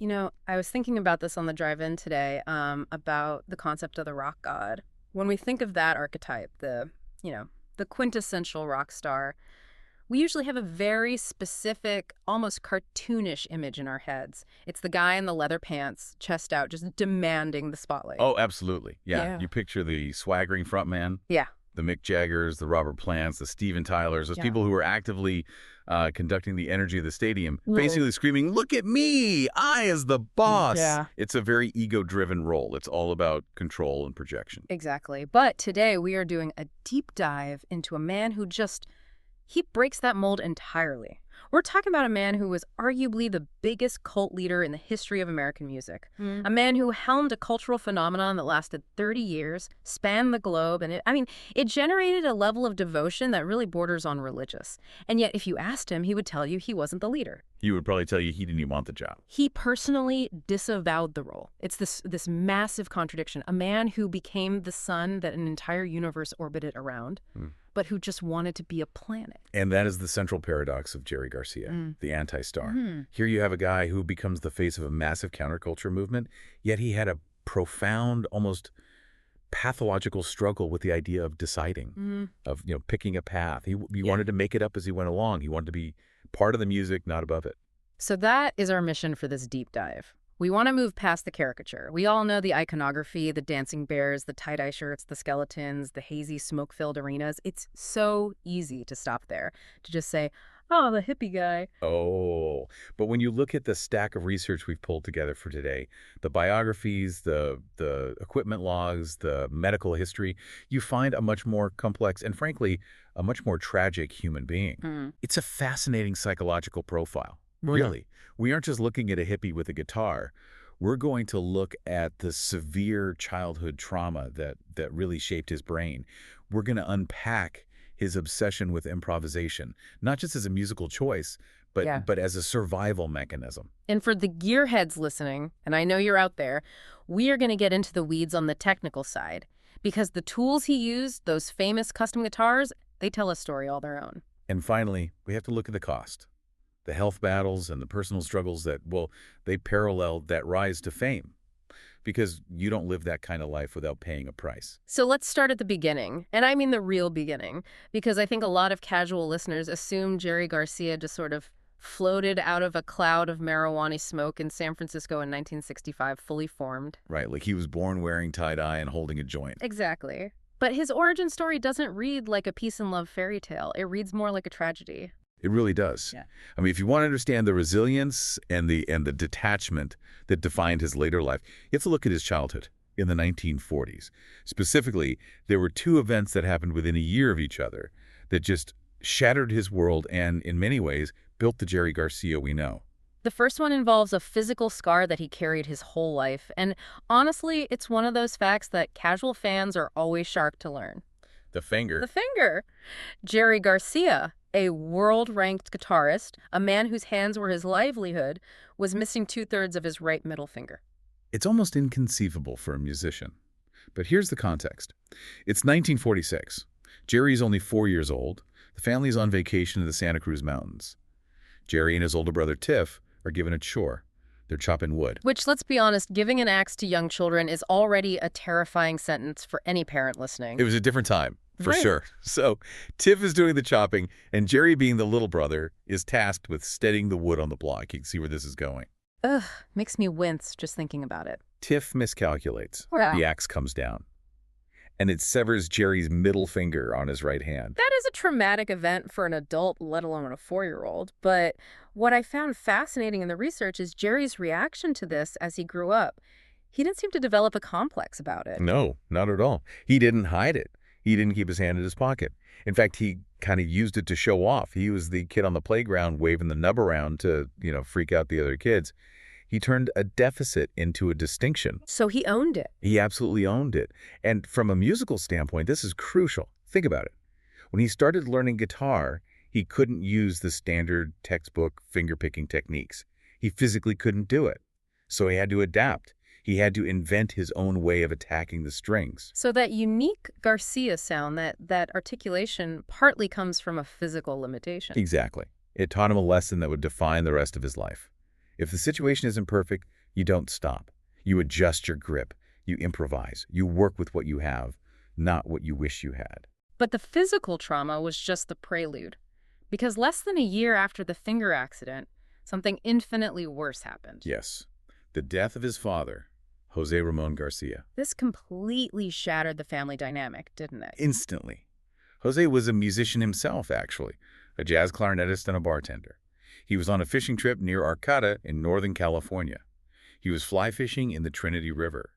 I was thinking about this on the drive-in today, about the concept of the rock god. When we think of that archetype, the quintessential rock star, we usually have a very specific, almost cartoonish image in our heads. It's the guy in the leather pants, chest out, just demanding the spotlight. Oh, absolutely. Yeah. Yeah. You picture the swaggering frontman, Yeah. the Mick Jaggers, the Robert Plants, the Steven Tylers, those Yeah. people who are actively conducting the energy of the stadium, Mm. basically screaming, "Look at me! I as the boss!" Yeah. It's a very ego-driven role. It's all about control and projection. Exactly. But today we are doing a deep dive into a man who he breaks that mold entirely. We're talking about a man who was arguably the biggest cult leader in the history of American music. A man who helmed a cultural phenomenon that lasted 30 years, spanned the globe, and it generated a level of devotion that really borders on religious. And yet, if you asked him, he would tell you he wasn't the leader. He would probably tell you he didn't even want the job. He personally disavowed the role. It's this massive contradiction. A man who became the sun that an entire universe orbited around, but who just wanted to be a planet. And that is the central paradox of Jerry Garcia, the anti-star. Here you have a guy who becomes the face of a massive counterculture movement, yet he had a profound, almost pathological struggle with the idea of deciding, of picking a path. He wanted to make it up as he went along. He wanted to be part of the music, not above it. So that is our mission for this deep dive. We want to move past the caricature. We all know the iconography, the dancing bears, the tie-dye shirts, the skeletons, the hazy smoke-filled arenas. It's so easy to stop there, to just say, oh, the hippie guy. Oh, but when you look at the stack of research we've pulled together for today, the biographies, the equipment logs, the medical history, you find a much more complex and, frankly, a much more tragic human being. It's a fascinating psychological profile, really. We aren't just looking at a hippie with a guitar. We're going to look at the severe childhood trauma that really shaped his brain. We're going to unpack his obsession with improvisation, not just as a musical choice, but as a survival mechanism. And for the gearheads listening, and I know you're out there, we are going to get into the weeds on the technical side, because the tools he used, those famous custom guitars, they tell a story all their own. And finally, we have to look at the cost. The health battles and the personal struggles that, they paralleled that rise to fame. Because you don't live that kind of life without paying a price. So let's start at the beginning, and I mean the real beginning, because I think a lot of casual listeners assume Jerry Garcia just sort of floated out of a cloud of marijuana smoke in San Francisco in 1965, fully formed. Right, like he was born wearing tie-dye and holding a joint. Exactly. But his origin story doesn't read like a peace and love fairy tale. It reads more like a tragedy. It really does. Yeah. I mean, if you want to understand the resilience and the detachment that defined his later life, you have to look at his childhood in the 1940s. Specifically, there were two events that happened within a year of each other that just shattered his world and, in many ways, built the Jerry Garcia we know. The first one involves a physical scar that he carried his whole life. And honestly, it's one of those facts that casual fans are always sharp to learn. The finger. The finger. Jerry Garcia, a world-ranked guitarist, a man whose hands were his livelihood, was missing 2/3 of his right middle finger. It's almost inconceivable for a musician. But here's the context. It's 1946. Jerry's only 4 years old. The family's on vacation in the Santa Cruz Mountains. Jerry and his older brother Tiff are given a chore. They're chopping wood. Which, let's be honest, giving an axe to young children is already a terrifying sentence for any parent listening. It was a different time, for Right. sure. So Tiff is doing the chopping, and Jerry, being the little brother, is tasked with steadying the wood on the block. You can see where this is going. Ugh, makes me wince just thinking about it. Tiff miscalculates. Wow. The axe comes down, and it severs Jerry's middle finger on his right hand. That is a traumatic event for an adult, let alone a 4-year-old. But what I found fascinating in the research is Jerry's reaction to this as he grew up. He didn't seem to develop a complex about it. No, not at all. He didn't hide it. He didn't keep his hand in his pocket. In fact, he kind of used it to show off. He was the kid on the playground waving the nub around to, freak out the other kids. He turned a deficit into a distinction. So he owned it. He absolutely owned it. And from a musical standpoint, this is crucial. Think about it. When he started learning guitar, he couldn't use the standard textbook finger-picking techniques. He physically couldn't do it. So he had to adapt. He had to invent his own way of attacking the strings. So that unique Garcia sound, that articulation, partly comes from a physical limitation. Exactly. It taught him a lesson that would define the rest of his life. If the situation isn't perfect, you don't stop. You adjust your grip. You improvise. You work with what you have, not what you wish you had. But the physical trauma was just the prelude. Because less than a year after the finger accident, something infinitely worse happened. Yes, the death of his father, Jose Ramon Garcia. This completely shattered the family dynamic, didn't it? Instantly. Jose was a musician himself, actually, a jazz clarinetist and a bartender. He was on a fishing trip near Arcata in Northern California. He was fly fishing in the Trinity River.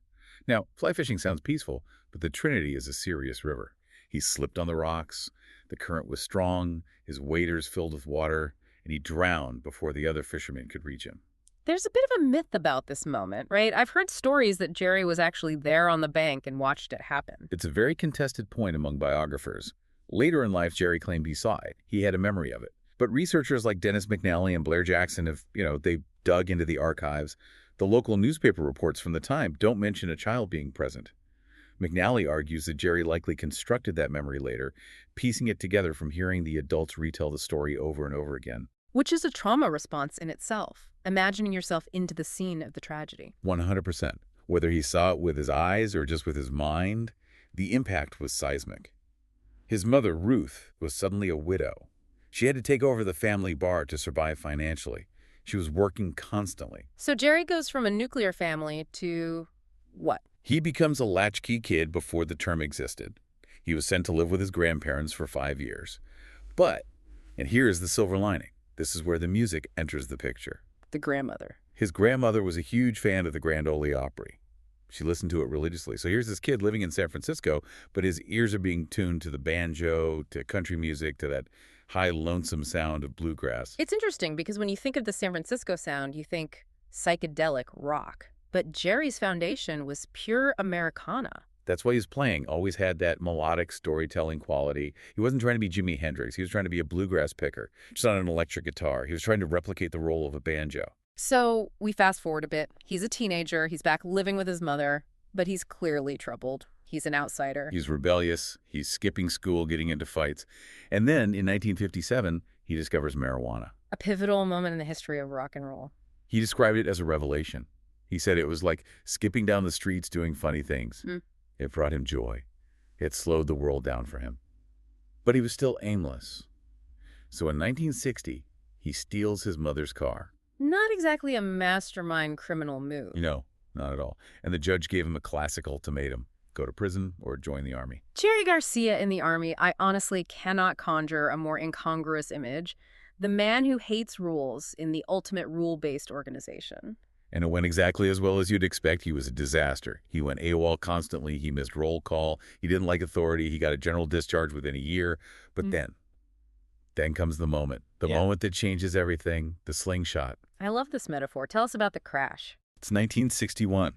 Now, fly fishing sounds peaceful, but the Trinity is a serious river. He slipped on the rocks, the current was strong, his waders filled with water, and he drowned before the other fishermen could reach him. There's a bit of a myth about this moment, right? I've heard stories that Jerry was actually there on the bank and watched it happen. It's a very contested point among biographers. Later in life, Jerry claimed he saw it. He had a memory of it. But researchers like Dennis McNally and Blair Jackson have, they dug into the archives. The local newspaper reports from the time don't mention a child being present. McNally argues that Jerry likely constructed that memory later, piecing it together from hearing the adults retell the story over and over again. Which is a trauma response in itself, imagining yourself into the scene of the tragedy. 100%. Whether he saw it with his eyes or just with his mind, the impact was seismic. His mother, Ruth, was suddenly a widow. She had to take over the family bar to survive financially. She was working constantly. So Jerry goes from a nuclear family to what? He becomes a latchkey kid before the term existed. He was sent to live with his grandparents for 5 years. But, and here is the silver lining, this is where the music enters the picture. The grandmother. His grandmother was a huge fan of the Grand Ole Opry. She listened to it religiously. So here's this kid living in San Francisco, but his ears are being tuned to the banjo, to country music, to that high, lonesome sound of bluegrass. It's interesting because when you think of the San Francisco sound, you think psychedelic rock. But Jerry's foundation was pure Americana. That's why he's playing. Always had that melodic storytelling quality. He wasn't trying to be Jimi Hendrix. He was trying to be a bluegrass picker, just on an electric guitar. He was trying to replicate the role of a banjo. So we fast forward a bit. He's a teenager. He's back living with his mother, but he's clearly troubled. He's an outsider. He's rebellious. He's skipping school, getting into fights. And then in 1957, he discovers marijuana. A pivotal moment in the history of rock and roll. He described it as a revelation. He said it was like skipping down the streets doing funny things. It brought him joy. It slowed the world down for him. But he was still aimless. So in 1960, he steals his mother's car. Not exactly a mastermind criminal move. No, not at all. And the judge gave him a classic ultimatum. Go to prison or join the army. Jerry Garcia in the army, I honestly cannot conjure a more incongruous image. The man who hates rules in the ultimate rule-based organization. And it went exactly as well as you'd expect. He was a disaster. He went AWOL constantly. He missed roll call. He didn't like authority. He got a general discharge within a year. But then comes the moment. The moment that changes everything, the slingshot. I love this metaphor. Tell us about the crash. It's 1961.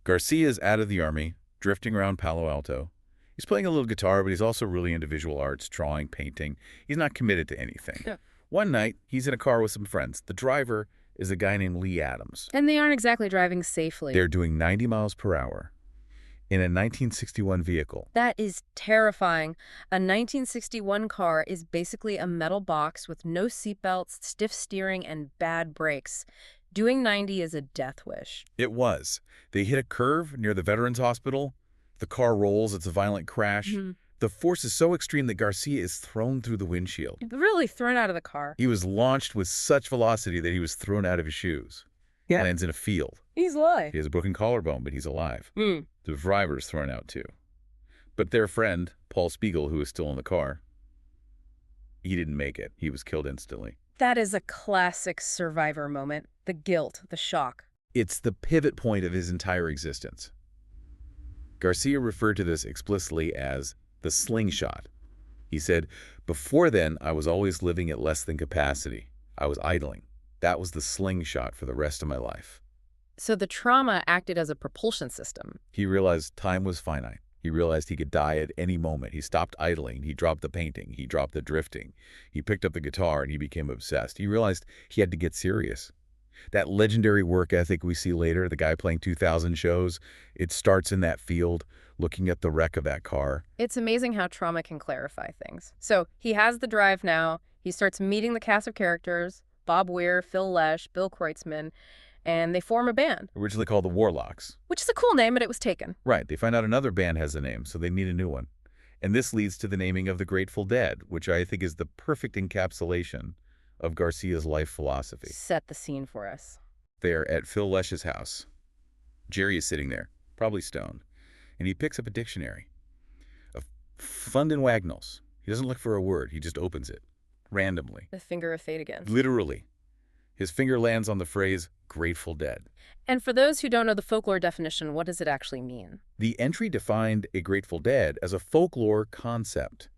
Garcia is out of the army, drifting around Palo Alto. He's playing a little guitar, but he's also really into visual arts, drawing, painting. He's not committed to anything. One night, he's in a car with some friends. The driver is a guy named Lee Adams. And they aren't exactly driving safely. They're doing 90 miles per hour in a 1961 vehicle. That is terrifying. A 1961 car is basically a metal box with no seatbelts, stiff steering, and bad brakes. Doing 90 is a death wish. It was. They hit a curve near the Veterans Hospital. The car rolls. It's a violent crash. The force is so extreme that Garcia is thrown through the windshield. Really thrown out of the car. He was launched with such velocity that he was thrown out of his shoes. Lands in a field. He's alive. He has a broken collarbone, but he's alive. The driver's thrown out too. But their friend, Paul Spiegel, who was still in the car, he didn't make it. He was killed instantly. That is a classic survivor moment. The guilt, the shock. It's the pivot point of his entire existence. Garcia referred to this explicitly as the slingshot. He said, before then, I was always living at less than capacity. I was idling. That was the slingshot for the rest of my life. So the trauma acted as a propulsion system. He realized time was finite. He realized he could die at any moment. He stopped idling. He dropped the painting. He dropped the drifting. He picked up the guitar and he became obsessed. He realized he had to get serious. That legendary work ethic we see later, the guy playing 2,000 shows, it starts in that field, looking at the wreck of that car. It's amazing how trauma can clarify things. So he has the drive now. He starts meeting the cast of characters, Bob Weir, Phil Lesh, Bill Kreutzmann, and they form a band. Originally called the Warlocks. Which is a cool name, but it was taken. Right. They find out another band has a name, so they need a new one. And this leads to the naming of the Grateful Dead, which I think is the perfect encapsulation of Garcia's life philosophy. Set the scene for us. They're at Phil Lesh's house. Jerry is sitting there, probably stoned, and he picks up a dictionary. Fund in Wagnalls. He doesn't look for a word. He just opens it, randomly. The finger of fate again. Literally. His finger lands on the phrase, Grateful Dead. And for those who don't know the folklore definition, what does it actually mean? The entry defined a Grateful Dead as a folklore concept.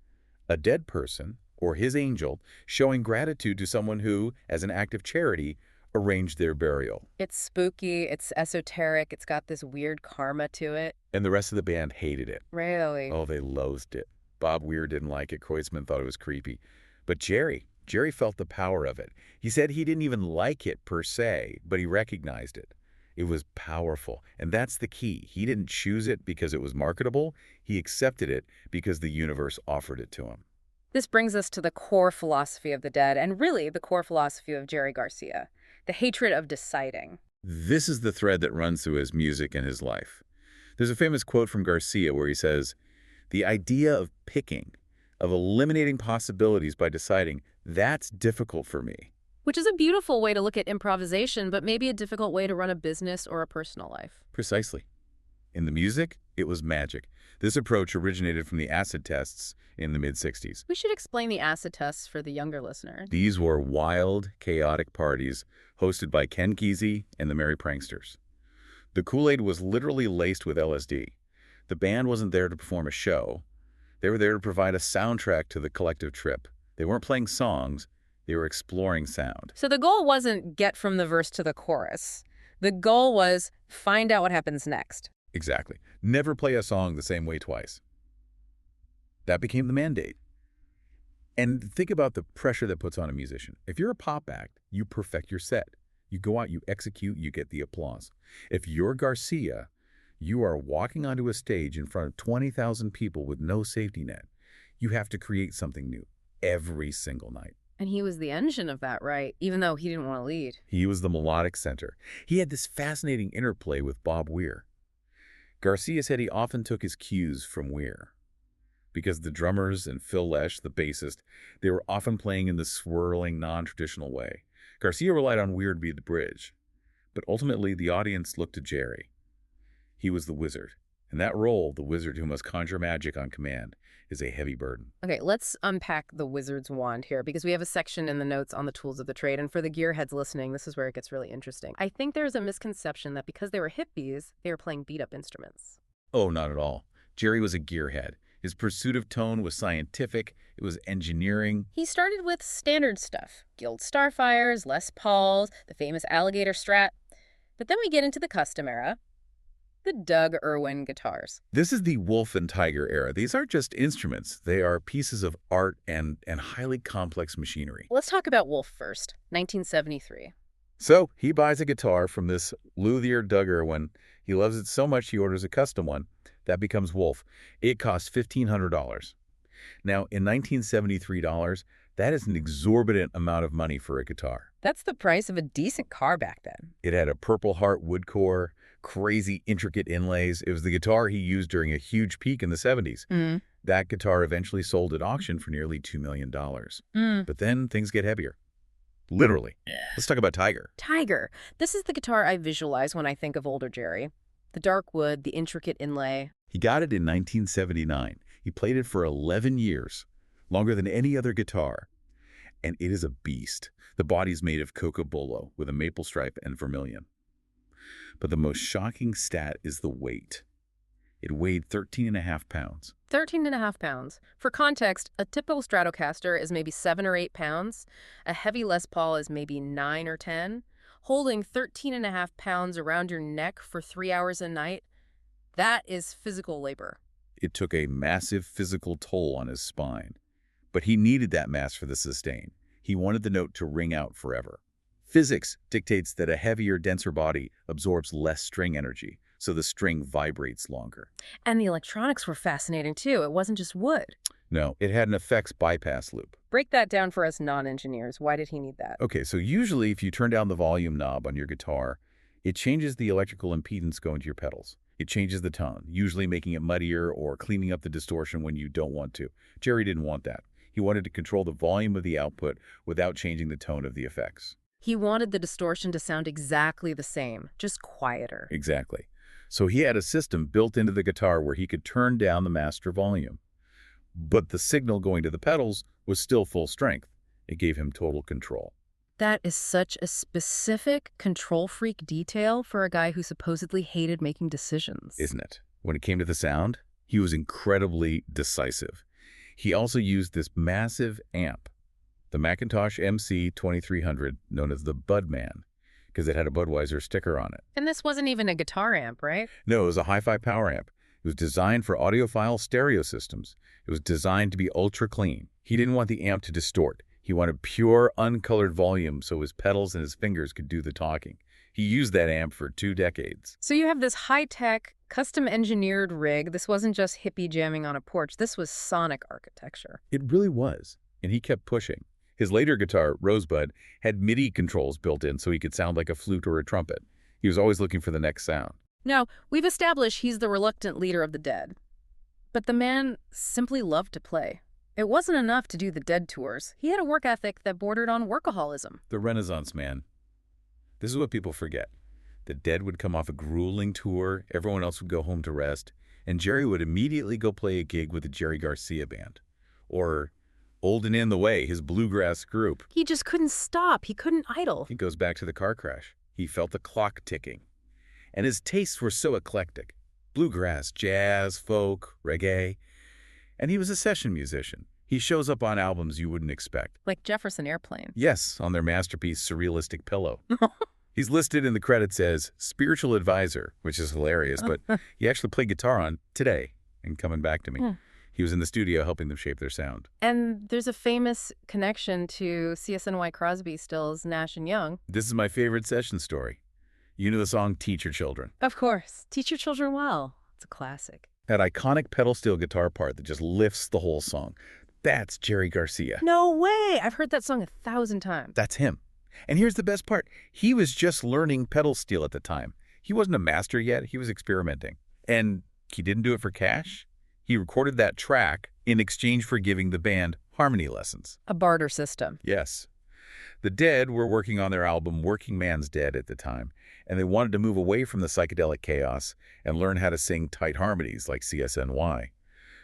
A dead person, or his angel, showing gratitude to someone who, as an act of charity, arranged their burial. It's spooky, it's esoteric, it's got this weird karma to it. And the rest of the band hated it. Really? Oh, they loathed it. Bob Weir didn't like it. Kreutzmann thought it was creepy. But Jerry felt the power of it. He said he didn't even like it per se, but he recognized it. It was powerful. And that's the key. He didn't choose it because it was marketable. He accepted it because the universe offered it to him. This brings us to the core philosophy of the Dead, and really the core philosophy of Jerry Garcia. The hatred of deciding. This is the thread that runs through his music and his life. There's a famous quote from Garcia where he says, "The idea of picking, of eliminating possibilities by deciding, that's difficult for me." Which is a beautiful way to look at improvisation, but maybe a difficult way to run a business or a personal life. Precisely. In the music, it was magic. This approach originated from the acid tests in the mid-60s. We should explain the acid tests for the younger listener. These were wild, chaotic parties hosted by Ken Kesey and the Merry Pranksters. The Kool-Aid was literally laced with LSD. The band wasn't there to perform a show. They were there to provide a soundtrack to the collective trip. They weren't playing songs. They were exploring sound. So the goal wasn't get from the verse to the chorus. The goal was find out what happens next. Exactly. Never play a song the same way twice. That became the mandate. And think about the pressure that puts on a musician. If you're a pop act, you perfect your set. You go out, you execute, you get the applause. If you're Garcia, you are walking onto a stage in front of 20,000 people with no safety net. You have to create something new every single night. And he was the engine of that, right? Even though he didn't want to lead. He was the melodic center. He had this fascinating interplay with Bob Weir. Garcia said he often took his cues from Weir, because the drummers and Phil Lesh, the bassist, they were often playing in the swirling, non-traditional way. Garcia relied on Weir to be the bridge, but ultimately the audience looked to Jerry. He was the wizard. In that role, the wizard who must conjure magic on command is a heavy burden. Okay, let's unpack the wizard's wand here, because we have a section in the notes on the tools of the trade, and for the gearheads listening, this is where it gets really interesting. I think there's a misconception that because they were hippies, they were playing beat-up instruments. Oh, not at all. Jerry was a gearhead. His pursuit of tone was scientific. It was engineering. He started with standard stuff. Guild Starfires, Les Pauls, the famous alligator Strat. But then we get into the custom era. The Doug Irwin guitars. This is the Wolf and Tiger era. These aren't just instruments. They are pieces of art and highly complex machinery. Let's talk about Wolf first, 1973. So he buys a guitar from this luthier Doug Irwin. He loves it so much he orders a custom one. That becomes Wolf. It costs $1,500. Now, in 1973 dollars, that is an exorbitant amount of money for a guitar. That's the price of a decent car back then. It had a Purple Heart wood core, crazy intricate inlays. It was the guitar he used during a huge peak in the 70s. That guitar eventually sold at auction for nearly $2 million. But then things get heavier. Literally. Let's talk about Tiger. Tiger. This is the guitar I visualize when I think of older Jerry. The dark wood, the intricate inlay. He got it in 1979. He played it for 11 years, longer than any other guitar. And it is a beast. The body's made of cocobolo with a maple stripe and vermilion. But the most shocking stat is the weight. It weighed 13.5 pounds. 13.5 pounds. For context, a typical Stratocaster is maybe 7 or 8 pounds. A heavy Les Paul is maybe 9 or 10. Holding 13.5 pounds around your neck for 3 hours a night, that is physical labor. It took a massive physical toll on his spine. But he needed that mass for the sustain. He wanted the note to ring out forever. Physics dictates that a heavier, denser body absorbs less string energy, so the string vibrates longer. And the electronics were fascinating too. It wasn't just wood. No, it had an effects bypass loop. Break that down for us non-engineers. Why did he need that? Okay, so usually if you turn down the volume knob on your guitar, it changes the electrical impedance going to your pedals. It changes the tone, usually making it muddier or cleaning up the distortion when you don't want to. Jerry didn't want that. He wanted to control the volume of the output without changing the tone of the effects. He wanted the distortion to sound exactly the same, just quieter. Exactly. So he had a system built into the guitar where he could turn down the master volume. But the signal going to the pedals was still full strength. It gave him total control. That is such a specific control freak detail for a guy who supposedly hated making decisions. Isn't it? When it came to the sound, he was incredibly decisive. He also used this massive amp, the Macintosh MC2300, known as the Budman, because it had a Budweiser sticker on it. And this wasn't even a guitar amp, right? No, it was a hi-fi power amp. It was designed for audiophile stereo systems. It was designed to be ultra clean. He didn't want the amp to distort. He wanted pure, uncolored volume so his pedals and his fingers could do the talking. He used that amp for 2 decades. So you have this high-tech, custom-engineered rig. This wasn't just hippie jamming on a porch. This was sonic architecture. It really was, and he kept pushing. His later guitar, Rosebud, had MIDI controls built in so he could sound like a flute or a trumpet. He was always looking for the next sound. Now, we've established he's the reluctant leader of the Dead. But the man simply loved to play. It wasn't enough to do the Dead tours. He had a work ethic that bordered on workaholism. The Renaissance man. This is what people forget. The Dead would come off a grueling tour, everyone else would go home to rest, and Jerry would immediately go play a gig with the Jerry Garcia band. Or Old and In the Way, his bluegrass group. He just couldn't stop. He couldn't idle. It goes back to the car crash. He felt the clock ticking. And his tastes were so eclectic. Bluegrass, jazz, folk, reggae. And he was a session musician. He shows up on albums you wouldn't expect. Like Jefferson Airplane. Yes, on their masterpiece, Surrealistic Pillow. He's listed in the credits as spiritual advisor, which is hilarious, but he actually played guitar on Today and Coming Back to Me. He was in the studio helping them shape their sound. And there's a famous connection to CSNY Crosby, Stills, Nash & Young. This is my favorite session story. You know the song Teach Your Children. Of course. Teach your children well. It's a classic. That iconic pedal steel guitar part that just lifts the whole song. That's Jerry Garcia. No way! I've heard that song 1,000 times. That's him. And here's the best part. He was just learning pedal steel at the time. He wasn't a master yet. He was experimenting. And he didn't do it for cash. He recorded that track in exchange for giving the band harmony lessons. A barter system. Yes. The Dead were working on their album Working Man's Dead at the time, and they wanted to move away from the psychedelic chaos and learn how to sing tight harmonies like CSNY.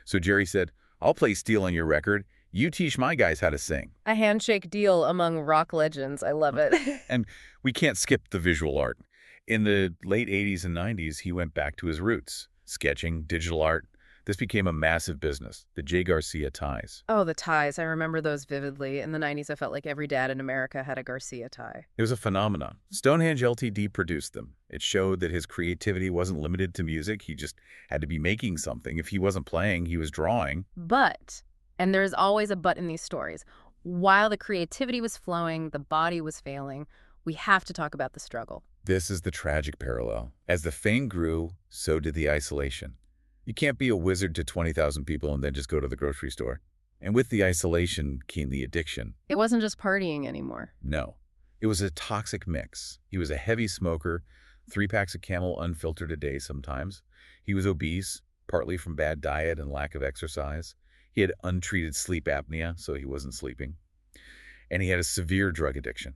So Jerry said, I'll play steel on your record. You teach my guys how to sing. A handshake deal among rock legends. I love it. And we can't skip the visual art. In the late 80s and 90s, he went back to his roots, sketching, digital art. This became a massive business, the J. Garcia ties. Oh, the ties. I remember those vividly. In the 90s, I felt like every dad in America had a Garcia tie. It was a phenomenon. Stonehenge Ltd. produced them. It showed that his creativity wasn't limited to music. He just had to be making something. If he wasn't playing, he was drawing. But, and there's always a but in these stories, while the creativity was flowing, the body was failing, we have to talk about the struggle. This is the tragic parallel. As the fame grew, so did the isolation. You can't be a wizard to 20,000 people and then just go to the grocery store. And with the isolation came the addiction. It wasn't just partying anymore. No. It was a toxic mix. He was a heavy smoker, 3 packs of Camel unfiltered a day sometimes. He was obese, partly from bad diet and lack of exercise. He had untreated sleep apnea, so he wasn't sleeping. And he had a severe drug addiction.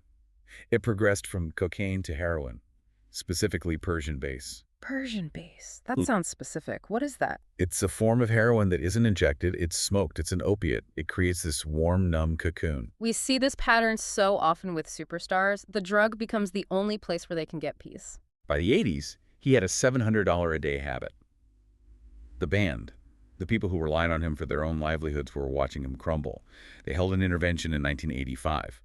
It progressed from cocaine to heroin, specifically Persian bass. Persian bass. That sounds specific. What is that? It's a form of heroin that isn't injected, it's smoked, it's an opiate. It creates this warm, numb cocoon. We see this pattern so often with superstars. The drug becomes the only place where they can get peace. By the 80s, he had a $700 a day habit. The band, the people who relied on him for their own livelihoods, were watching him crumble. They held an intervention in 1985.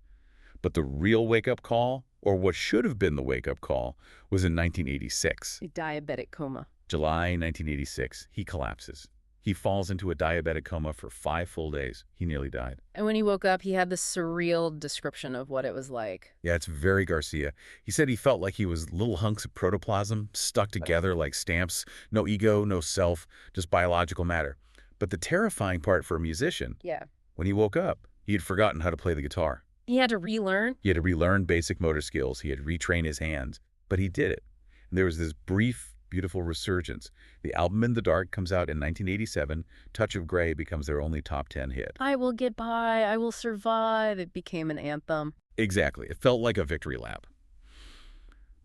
But the real wake-up call, or what should have been the wake-up call, was in 1986. A diabetic coma. July 1986, he collapses. He falls into a diabetic coma for 5 full days. He nearly died. And when he woke up, he had this surreal description of what it was like. Yeah, it's very Garcia. He said he felt like he was little hunks of protoplasm stuck together like stamps. No ego, no self, just biological matter. But the terrifying part for a musician, Yeah. when he woke up, he had forgotten how to play the guitar. He had to relearn? He had to relearn basic motor skills. He had to retrain his hands. But he did it. And there was this brief, beautiful resurgence. The album In the Dark comes out in 1987. Touch of Grey becomes their only top 10 hit. I will get by, I will survive. It became an anthem. Exactly. It felt like a victory lap.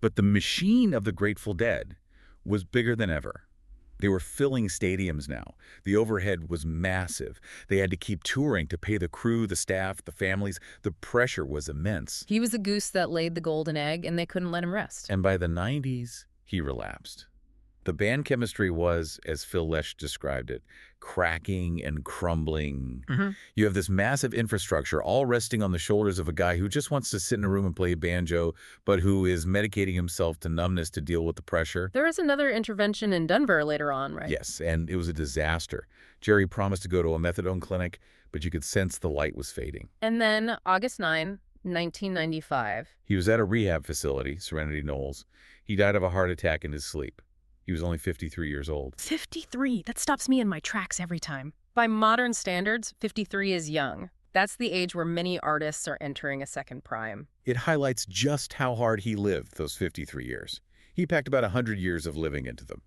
But the machine of the Grateful Dead was bigger than ever. They were filling stadiums now. The overhead was massive. They had to keep touring to pay the crew, the staff, the families. The pressure was immense. He was the goose that laid the golden egg, and they couldn't let him rest. And by the 90s, he relapsed. The band chemistry was, as Phil Lesh described it, cracking and crumbling. You have this massive infrastructure all resting on the shoulders of a guy who just wants to sit in a room and play banjo, but who is medicating himself to numbness to deal with the pressure. There was another intervention in Denver later on, right? Yes, and it was a disaster. Jerry promised to go to a methadone clinic, but you could sense the light was fading. And then August 9, 1995. He was at a rehab facility, Serenity Knolls. He died of a heart attack in his sleep. He was only 53 years old. 53? That stops me in my tracks every time. By modern standards, 53 is young. That's the age where many artists are entering a second prime. It highlights just how hard he lived those 53 years. He packed about 100 years of living into them.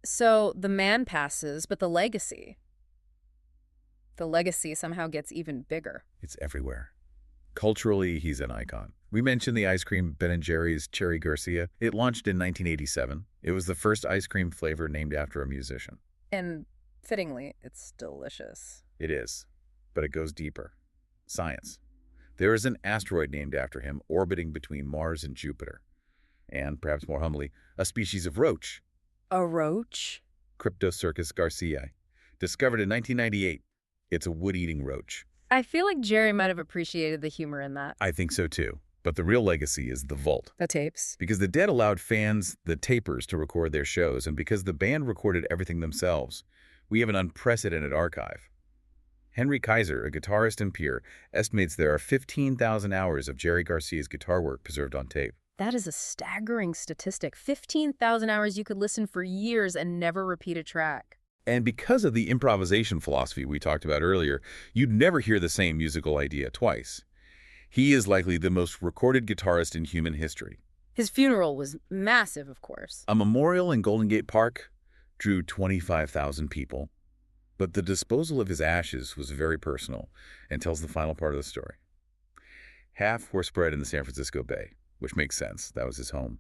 So the man passes, but the legacy somehow gets even bigger. It's everywhere. Culturally, he's an icon. We mentioned the ice cream Ben & Jerry's Cherry Garcia. It launched in 1987. It was the first ice cream flavor named after a musician. And fittingly, it's delicious. It is, but it goes deeper. Science. There is an asteroid named after him orbiting between Mars and Jupiter. And, perhaps more humbly, a species of roach. A roach? Cryptocercus garciae. Discovered in 1998. It's a wood-eating roach. I feel like Jerry might have appreciated the humor in that. I think so too. But the real legacy is the vault. The tapes. Because the Dead allowed fans, the tapers, to record their shows, and because the band recorded everything themselves, we have an unprecedented archive. Henry Kaiser, a guitarist and peer, estimates there are 15,000 hours of Jerry Garcia's guitar work preserved on tape. That is a staggering statistic. 15,000 hours you could listen for years and never repeat a track. And because of the improvisation philosophy we talked about earlier, you'd never hear the same musical idea twice. He is likely the most recorded guitarist in human history. His funeral was massive, of course. A memorial in Golden Gate Park drew 25,000 people. But the disposal of his ashes was very personal and tells the final part of the story. Half were spread in the San Francisco Bay, which makes sense. That was his home.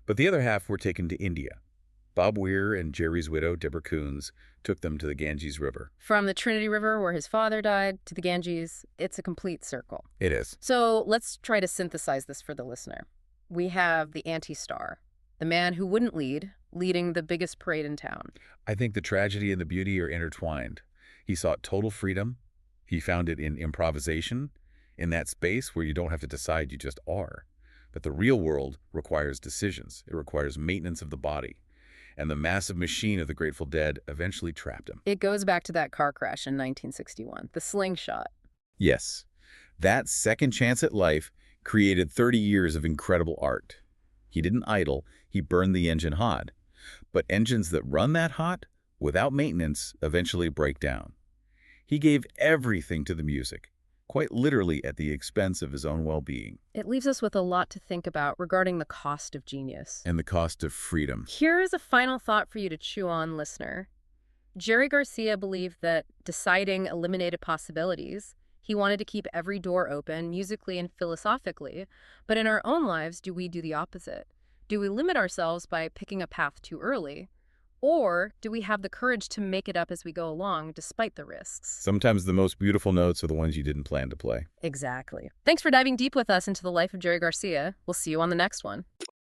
But the other half were taken to India. Bob Weir and Jerry's widow, Deborah Coons, took them to the Ganges River. From the Trinity River, where his father died, to the Ganges, it's a complete circle. It is. So let's try to synthesize this for the listener. We have the anti-star, the man who wouldn't lead, leading the biggest parade in town. I think the tragedy and the beauty are intertwined. He sought total freedom. He found it in improvisation, in that space where you don't have to decide, you just are. But the real world requires decisions. It requires maintenance of the body. And the massive machine of the Grateful Dead eventually trapped him. It goes back to that car crash in 1961, the slingshot. Yes, that second chance at life created 30 years of incredible art. He didn't idle, he burned the engine hot. But engines that run that hot, without maintenance, eventually break down. He gave everything to the music, quite literally at the expense of his own well-being. It leaves us with a lot to think about regarding the cost of genius. And the cost of freedom. Here is a final thought for you to chew on, listener. Jerry Garcia believed that deciding eliminated possibilities. He wanted to keep every door open, musically and philosophically. But in our own lives, do we do the opposite? Do we limit ourselves by picking a path too early? Or do we have the courage to make it up as we go along, despite the risks? Sometimes the most beautiful notes are the ones you didn't plan to play. Exactly. Thanks for diving deep with us into the life of Jerry Garcia. We'll see you on the next one.